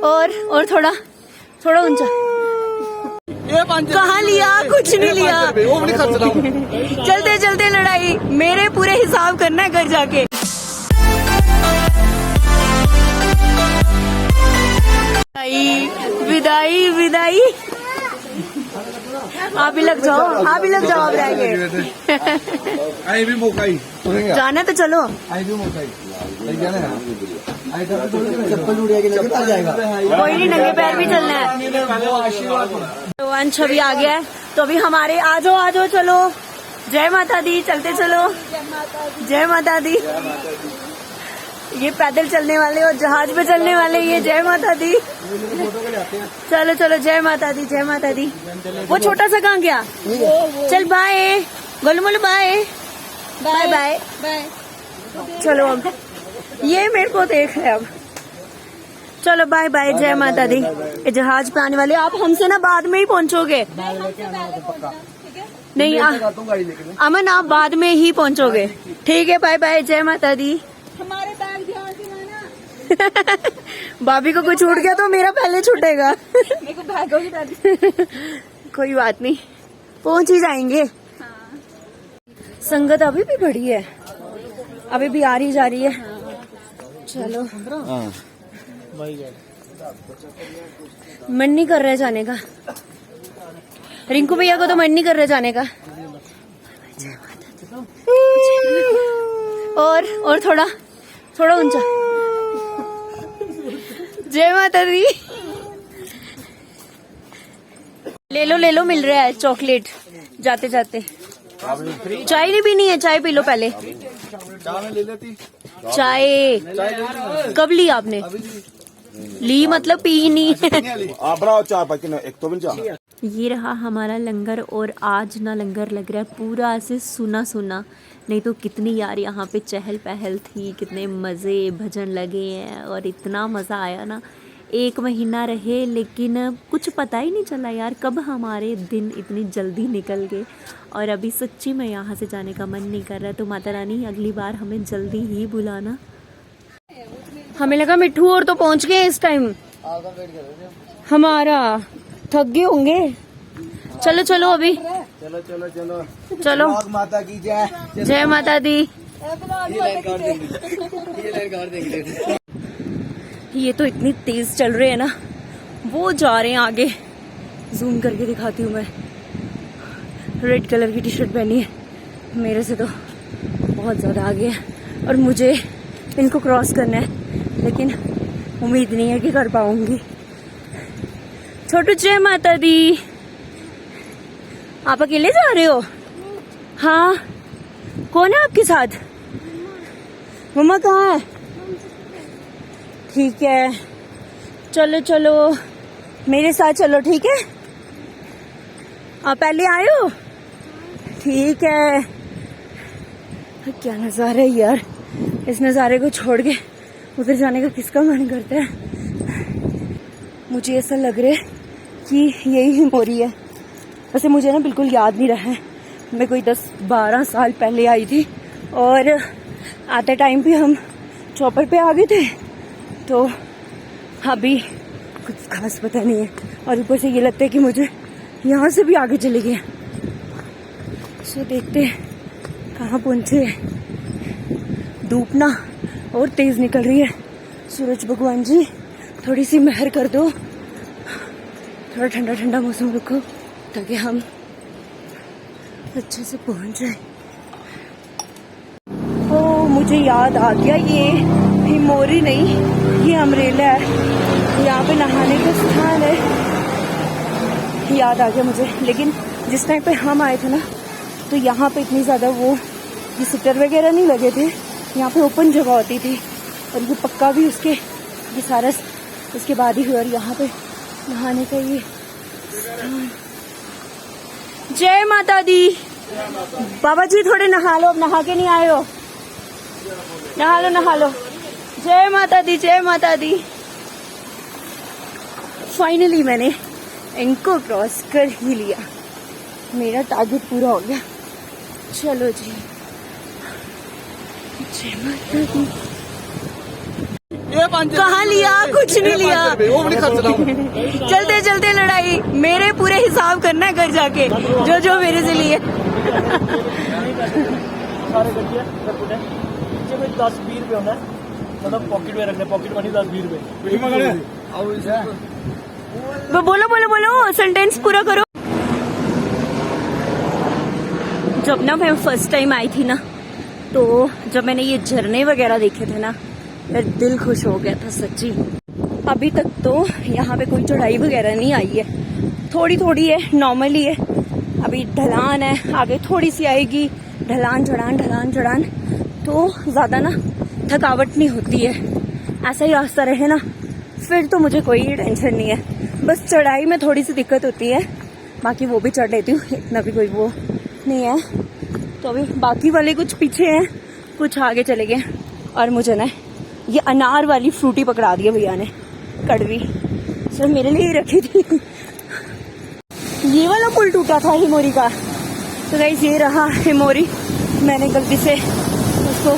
और थोड़ा थोड़ा ऊंचा। कहाँ लिया? कुछ नहीं लिया। चलते चलते लड़ाई, मेरे पूरे हिसाब करना है घर जाके। विदाई विदाई। आप ही लग जाओ, आप ही लग जाओ। आप रहेंगे भी मौका ही जाना तो चलो। भी मौका ही चप्पल उड़ जाएगा। कोई नहीं, नंगे पैर भी चलना है। तो अंश अभी आ गया है, तो अभी हमारे आ जाओ चलो। जय माता दी, चलते चलो। जय माता दी। ये पैदल चलने वाले और जहाज पे चलने वाले, ये जय माता दी। चलो चलो, जय माता दी, जय माता दी। वो छोटा सा कहाँ गया? चल bye Golu Molu, bye bye bye bye. चलो अब ये मेरे को देख रहे अब। चलो बाय बाय, जय माता दी। ये जहाज पे आने वाले, आप हमसे ना बाद में ही पहुंचोगे। नहीं अमन, आप बाद में ही पहुंचोगे। ठीक है, बाय बाय, जय माता दी। हमारे बैग ध्यान से लाना। भाभी को कुछ छूट गया तो मेरा पहले छूटेगा। मेरे को बैग होगी। कोई बात नहीं, पहुंच ही जाएंगे। हाँ। संगत अभी भी बड़ी है, अभी भी आ रही जा रही है। चलो, मन नहीं कर रहा है जाने का। रिंकू भैया को तो मन नहीं कर रहा है जाने का। और थोड़ा थोड़ा ऊंचा। जय माता दी। ले लो मिल रहा है चॉकलेट जाते जाते। चाय नहीं पीनी है? चाय पी लो पहले। चाय कब ली आपने? ली मतलब पी नहीं। ये रहा हमारा लंगर, और आज ना लंगर लग रहा है पूरा ऐसे सुना सुना। नहीं तो कितनी यार यहाँ पे चहल पहल थी, कितने मज़े भजन लगे हैं और इतना मज़ा आया ना। 1 महीना रहे लेकिन कुछ पता ही नहीं चला यार कब हमारे दिन इतनी जल्दी निकल गए। और अभी सच्ची में यहाँ से जाने का मन नहीं कर रहा है। तो माता रानी अगली बार हमें जल्दी ही बुलाना। हमें लगा मिट्ठू और तो पहुँच गए इस टाइम। हमारा थक गए होंगे। चलो चलो अभी, चलो चलो चलो चलो। माता की जय। जय माता दी। ये तो इतनी तेज चल रहे हैं ना, वो जा रहे हैं आगे। जूम करके दिखाती हूँ मैं। रेड कलर की टी शर्ट पहनी है, मेरे से तो बहुत ज्यादा आगे है और मुझे इनको क्रॉस करना है, लेकिन उम्मीद नहीं है कि कर पाऊंगी। छोटू जय माता दी। आप अकेले जा रहे हो? हाँ, कौन है आपके साथ? मम्मा कहाँ है? ठीक है, चलो चलो मेरे साथ चलो। ठीक है, आप पहले आए हो? ठीक है। क्या नज़ारा है यार, इस नज़ारे को छोड़ के उधर जाने का किसका मन करता है। मुझे ऐसा लग रहा है कि यही मोरी है। वैसे मुझे ना बिल्कुल याद नहीं रहा है, मैं कोई 10-12 साल पहले आई थी और आते टाइम पे हम चौपर पे आ गए थे, तो अभी कुछ खास पता नहीं है। और ऊपर से ये लगता है कि मुझे यहाँ से भी आगे चले गए। सो देखते हैं कहाँ पहुँचे। धूप ना और तेज निकल रही है। सूरज भगवान जी थोड़ी सी मेहर कर दो, थोड़ा ठंडा ठंडा मौसम रखो ताकि हम अच्छे से पहुंच जाए। ओ मुझे याद आ गया, ये मोरी नहीं, ये अमरेला है। यहाँ पे नहाने का स्थान है, याद आ गया मुझे। लेकिन जिस टाइम पे हम आए थे ना, तो यहाँ पे इतनी ज़्यादा वो ये सिटर वगैरह नहीं लगे थे। यहाँ पे ओपन जगह होती थी और ये पक्का भी उसके ये सारा उसके बाद ही हुआ। और यहाँ पे नहाने का ये स्थान। जय माता दी। बाबा जी थोड़े नहा लो, अब नहा के नहीं आए हो। नहा लो नहा लो। जय माता दी, जय माता दी। फाइनली मैंने इनको क्रॉस कर ही लिया, मेरा टारगेट पूरा हो गया। चलो जी, जय माता दी। कहाँ लिया, कुछ नहीं लिया। वो भी नहीं खर्च रहा चलते चलते लड़ाई, मेरे पूरे हिसाब करना है घर जाके, जो जो मेरे से लिए। सारे करके जब 10-20 रुपये होना है, मतलब पॉकेट में रखना, पॉकेट मनी 10-20 रुपये। बोलो बोलो बोलो, सेंटेंस पूरा करो। जब ना मैं फर्स्ट टाइम आई थी ना, तो जब मैंने ये झरने वगैरह देखे थे ना, मेरा दिल खुश हो गया था सच्ची। अभी तक तो यहाँ पे कोई चढ़ाई वगैरह नहीं आई है, थोड़ी थोड़ी है, नॉर्मली है। अभी ढलान है, आगे थोड़ी सी आएगी, ढलान चढ़ान ढलान चढ़ान, तो ज्यादा ना थकावट नहीं होती है। ऐसा ही रास्ता रहे ना, फिर तो मुझे कोई टेंशन नहीं है। बस चढ़ाई में थोड़ी सी दिक्कत होती है, बाकी वो भी चढ़ लेती हूँ, इतना भी कोई वो नहीं है। तो अभी बाकी वाले कुछ पीछे हैं, कुछ आगे चले गए। और मुझे ना ये अनार वाली फ्रूटी पकड़ा दी है भैया ने, कड़वी, सर मेरे लिए ही रखी थी। ये वाला पुल टूटा था हिमोरी का, तो गाइस ये रहा हिमोरी। मैंने गलती से उसको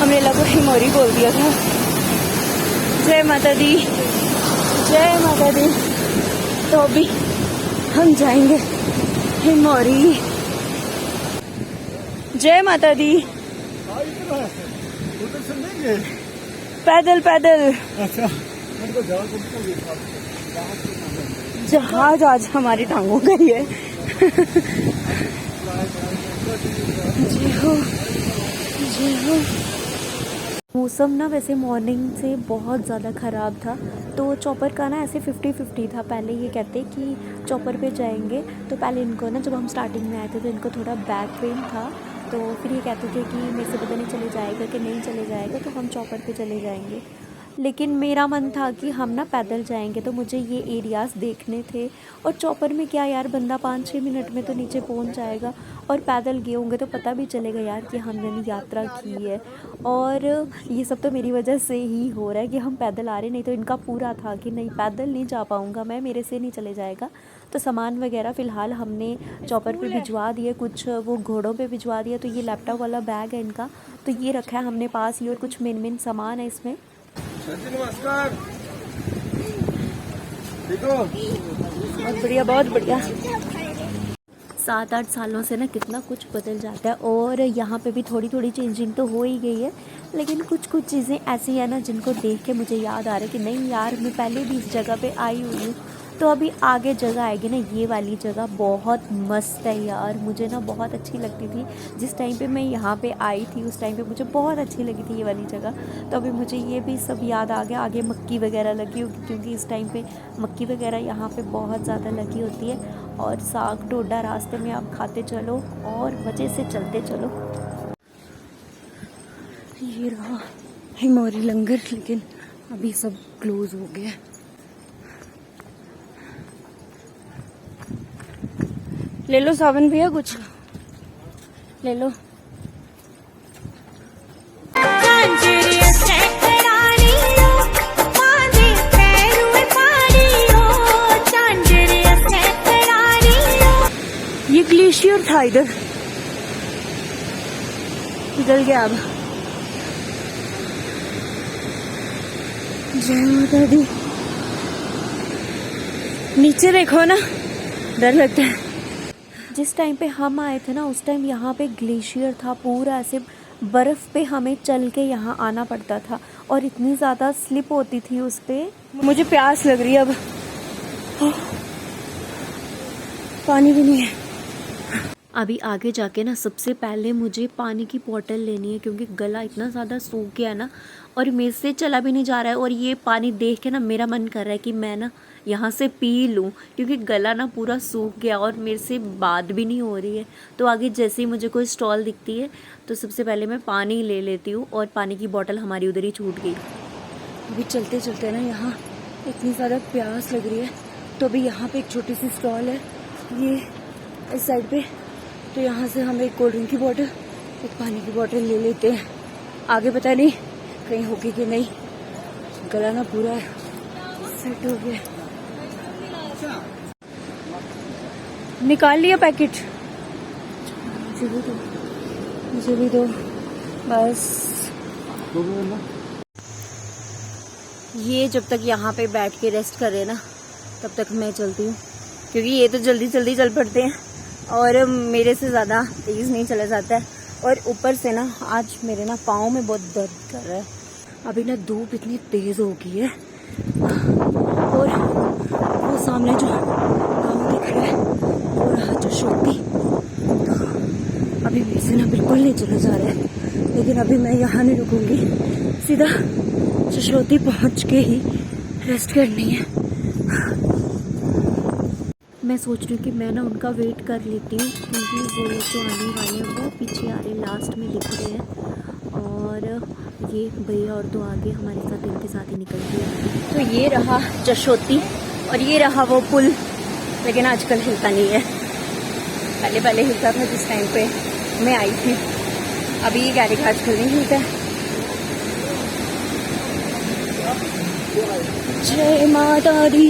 अमरेला को हिमोरी बोल दिया था। जय माता दी, जय माता दी। तो अभी हम जाएंगे हिमोरी। जय माता दी। पैदल पैदल। जहाज आज हमारी टांगों का ही है। जय हो, जय हो। मौसम ना वैसे मॉर्निंग से बहुत ज़्यादा ख़राब था, तो चॉपर का ना ऐसे 50-50 था। पहले ये कहते कि चॉपर पे जाएंगे, तो पहले इनको ना, जब हम स्टार्टिंग में आए थे तो इनको थोड़ा बैक पेन था, तो फिर ये कहते थे कि मेरे से पता नहीं चले जाएगा कि नहीं चले जाएगा, तो हम चॉपर पे चले जाएंगे। लेकिन मेरा मन था कि हम ना पैदल जाएंगे, तो मुझे ये एरियाज़ देखने थे। और चॉपर में क्या यार, बंदा 5-6 मिनट में तो नीचे पहुंच जाएगा, और पैदल गए होंगे तो पता भी चलेगा यार कि हमने यात्रा की है। और ये सब तो मेरी वजह से ही हो रहा है कि हम पैदल आ रहे, नहीं तो इनका पूरा था कि नहीं पैदल नहीं जा पाऊँगा मैं, मेरे से नहीं चले जाएगा। तो सामान वगैरह फ़िलहाल हमने चॉपर पे भिजवा दिए, कुछ वो घोड़ों पे भिजवा दिया। तो ये लैपटॉप वाला बैग है इनका, तो ये रखा है हमने पास ही, और कुछ मेन सामान है इसमें। नमस्कार। ठीक हो? बहुत बढ़िया, बहुत बढ़िया। 7-8 सालों से ना कितना कुछ बदल जाता है, और यहाँ पे भी थोड़ी थोड़ी चेंजिंग तो हो ही गई है। लेकिन कुछ कुछ चीज़ें ऐसी है ना जिनको देख के मुझे याद आ रहा है कि नहीं यार, मैं पहले भी इस जगह पे आई हुई हूँ। तो अभी आगे जगह आएगी ना, ये वाली जगह बहुत मस्त है यार, मुझे ना बहुत अच्छी लगती थी। जिस टाइम पे मैं यहाँ पे आई थी उस टाइम पे मुझे बहुत अच्छी लगी थी ये वाली जगह। तो अभी मुझे ये भी सब याद आ गया। आगे मक्की वगैरह लगी होगी, क्योंकि इस टाइम पे मक्की वगैरह यहाँ पे बहुत ज़्यादा लगी होती है। और साग ढोडा रास्ते में आप खाते चलो और मज़े से चलते चलो। ये रहा हिमोरी लंगर, लेकिन अभी सब क्लोज हो गया। ले लो सावन भैया, कुछ ले लो। ये ग्लेशियर था इधर, निकल गया अब। जय माता दी। नीचे देखो ना, डर लगता है। जिस टाइम पे हम आए थे ना, उस टाइम यहाँ पे ग्लेशियर था पूरा, ऐसे बर्फ़ पे हमें चल के यहाँ आना पड़ता था, और इतनी ज़्यादा स्लिप होती थी उस पे। मुझे प्यास लग रही है अब, पानी भी नहीं है। अभी आगे जाके ना सबसे पहले मुझे पानी की बोतल लेनी है, क्योंकि गला इतना ज़्यादा सूख गया ना, और मेरे से चला भी नहीं जा रहा है। और ये पानी देख के ना मेरा मन कर रहा है कि मैं ना यहाँ से पी लूँ, क्योंकि गला ना पूरा सूख गया और मेरे से बात भी नहीं हो रही है। तो आगे जैसे ही मुझे कोई स्टॉल दिखती है तो सबसे पहले मैं पानी ले लेती हूँ, और पानी की बोतल हमारी उधर ही छूट गई। अभी चलते चलते ना यहाँ इतनी ज़्यादा प्यास लग रही है, तो अभी यहाँ पे एक छोटी सी स्टॉल है ये इस साइड पे, तो यहाँ से हम एक कोल्ड ड्रिंक की बोतल, एक पानी की बोतल ले लेते हैं। आगे पता नहीं कहीं होगी कि नहीं, गला ना पूरा सेट हो गया। निकाल लिया पैकेट, मुझे भी दो बस। ये जब तक यहाँ पे बैठ के रेस्ट करे ना तब तक मैं चलती हूँ, क्योंकि ये तो जल्दी जल्दी चल पड़ते हैं और मेरे से ज़्यादा तेज़ नहीं चला जाता है। और ऊपर से ना आज मेरे ना पाँव में बहुत दर्द कर रहा है। अभी ना धूप इतनी तेज़ हो गई है और वो सामने जो गाँव दिख रहा है वो रहा जशोती। तो अभी मेरे से ना बिल्कुल नहीं चला जा रहा है, लेकिन अभी मैं यहाँ नहीं रुकूंगी, सीधा जशोती पहुँच के ही रेस्ट करनी है। मैं सोच रही हूँ कि मैं ना उनका वेट कर लेती हूँ, क्योंकि वो लोग जो आने वाले हैं वो पीछे आ रहे लास्ट में दिख रहे हैं और ये भैया और दो आगे हमारे साथ इनके साथ ही निकल गए। तो ये रहा जशोती और ये रहा वो पुल, लेकिन आजकल हिलता नहीं है। पहले पहले हिलता था जिस टाइम पे मैं आई थी, अभी ये गाड़ी का आजकल नहीं हिलता है। जय माता दी,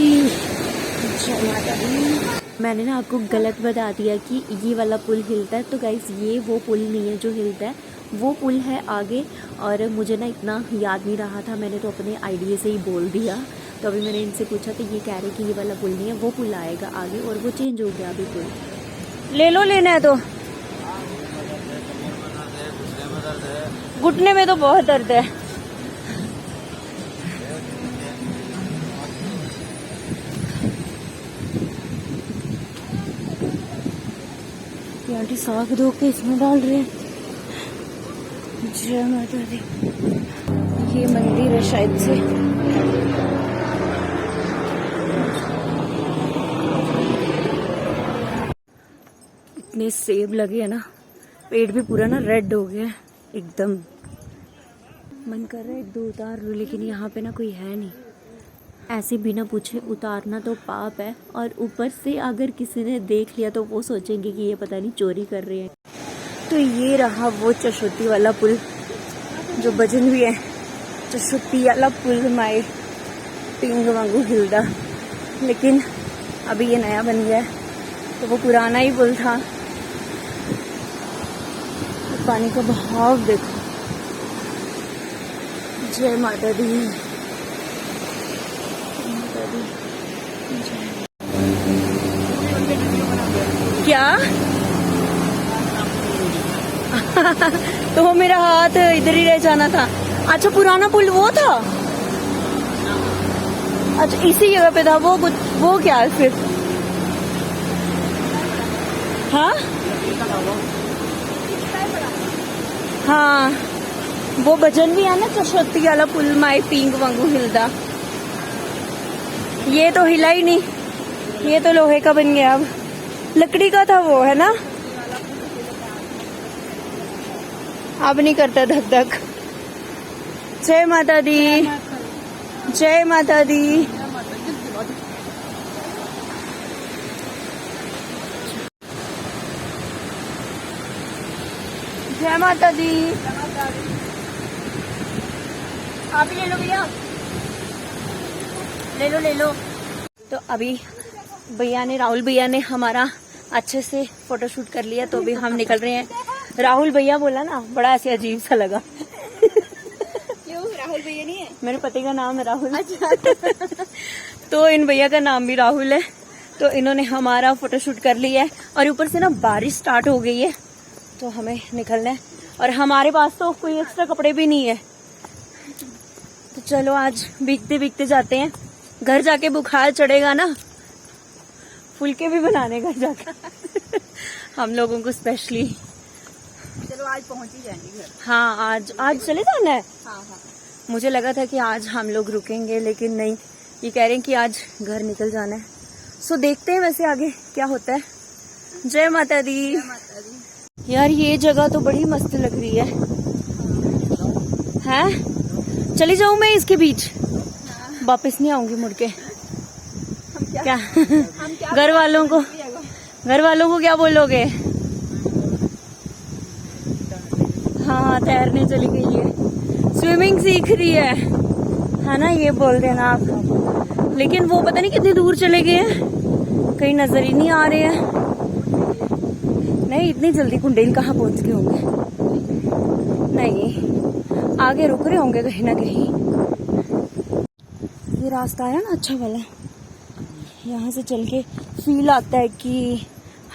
जय माता दी। मैंने ना आपको गलत बता दिया कि ये वाला पुल हिलता है, तो गाइस ये वो पुल नहीं है जो हिलता है, वो पुल है आगे। और मुझे ना इतना याद नहीं रहा था, मैंने तो अपने आइडिया से ही बोल दिया। तो अभी मैंने इनसे पूछा तो ये कह रहे कि ये वाला पुल नहीं है, वो पुल आएगा आगे और वो चेंज हो गया अभी पुल। ले लो, लेना है तो। घुटने में तो बहुत दर्द है। आंटी साग धो के इसमें डाल रहे हैं। जय माता दी। ये मंदिर है शायद से। इतने सेब लगे हैं ना, पेट भी पूरा ना रेड हो गया है एकदम। मन कर रहा है एक दो उतार लूं, लेकिन यहाँ पे ना कोई है नहीं। ऐसे बिना पूछे उतारना तो पाप है, और ऊपर से अगर किसी ने देख लिया तो वो सोचेंगे कि ये पता नहीं चोरी कर रहे हैं। तो ये रहा वो जशोती वाला पुल जो भजन भी है, जशोती वाला पुल माए पिंग वांगू हिलदा। लेकिन अभी ये नया बन गया है, तो वो पुराना ही पुल था। पानी का बहाव देखो। जय माता दी। क्या तो वो मेरा हाथ इधर ही रह जाना था। अच्छा, पुराना पुल वो था। अच्छा, इसी जगह पे था वो क्या है फिर? हाँ हाँ, वो भजन भी है ना, जशोती वाला पुल माई पिंग वांगू हिलदा। ये तो हिला ही नहीं, ये तो लोहे का बन गया। अब लकड़ी का था वो, है ना। अब नहीं करता धक धक। जय माता दी, जय माता दी। जय माता दी। आप ही ले लो भैया, ले लो ले लो। तो अभी भैया ने, राहुल भैया ने हमारा अच्छे से फोटोशूट कर लिया, तो अभी हम निकल रहे हैं। राहुल भैया बोला ना, बड़ा ऐसे अजीब सा लगा। क्यों? राहुल भैया नहीं है? मेरे पति का नाम है राहुल। अच्छा। तो इन भैया का नाम भी राहुल है। तो इन्होंने हमारा फोटोशूट कर लिया है, और ऊपर से ना बारिश स्टार्ट हो गई है, तो हमें निकलना है। और हमारे पास तो कोई एक्स्ट्रा कपड़े भी नहीं है, तो चलो आज भीगते भीगते जाते हैं। घर जाके बुखार चढ़ेगा ना, फुलके भी बनाने घर जाके हम लोगों को स्पेशली। चलो आज पहुंच ही जाएंगे घर। हाँ, आज चले जाना है। हाँ हाँ। मुझे लगा था कि आज हम लोग रुकेंगे, लेकिन नहीं, ये कह रहे हैं कि आज घर निकल जाना है। सो देखते हैं वैसे आगे क्या होता है। जय माता दी। यार ये जगह तो बड़ी मस्त लग रही है। हैं? चली जाऊं मैं इसके बीच? वापस नहीं आऊंगी मुड़ के। क्या घर वालों को क्या बोलोगे? हाँ, तैरने चली गई है, स्विमिंग सीख रही है ना, ये बोल देना आप। लेकिन वो पता नहीं कितनी दूर चले गए हैं, कहीं नजर ही नहीं आ रहे हैं। नहीं, इतनी जल्दी कुंडेल कहाँ पहुंच गए होंगे? नहीं, आगे रुक रहे होंगे कहीं ना कहीं। ये रास्ता आया ना अच्छा वाला, यहाँ से चल के फील आता है कि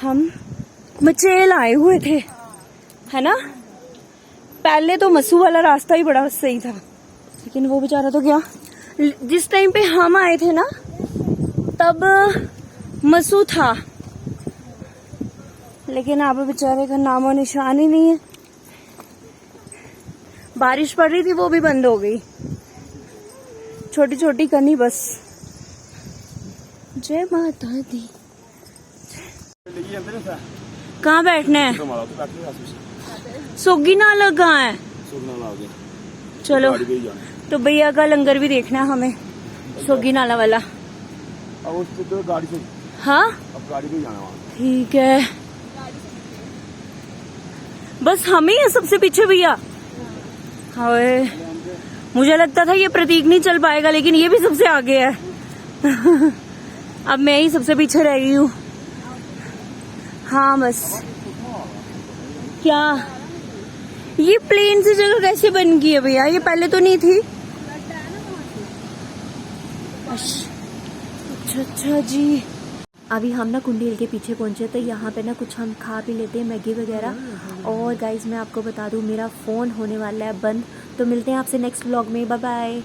हम मचेल आए हुए थे, है ना। पहले तो मसू वाला रास्ता ही बड़ा सही था, लेकिन वो बेचारा तो गया। जिस टाइम पे हम आए थे ना तब मसू था, लेकिन अब बेचारे का नामो निशान ही नहीं है। बारिश पड़ रही थी वो भी बंद हो गई, छोटी छोटी कनी बस। जय माता दी। कहाँ बैठना है? सोगी नाला कहाँ है? चलो तो भैया का लंगर भी देखना है हमें, सोगी नाला वाला। गाड़ी से हाँ अब गाड़ी पे जाना वहाँ। ठीक है, बस हम ही है सबसे पीछे भैया। हाय, मुझे लगता था ये प्रतीक नहीं चल पाएगा, लेकिन ये भी सबसे आगे है। अब मैं ही सबसे पीछे रह गई हूँ। हाँ बस। क्या ये प्लेन सी जगह कैसे बन गई है भैया? ये पहले तो नहीं थी। अच्छा जी। अभी हम ना कुंडी हिल के पीछे पहुंचे, तो यहाँ पे ना कुछ हम खा पी लेते हैं, मैगी वगैरह। और गाइज मैं आपको बता दूँ मेरा फ़ोन होने वाला है बंद, तो मिलते हैं आपसे नेक्स्ट व्लॉग में। Bye bye.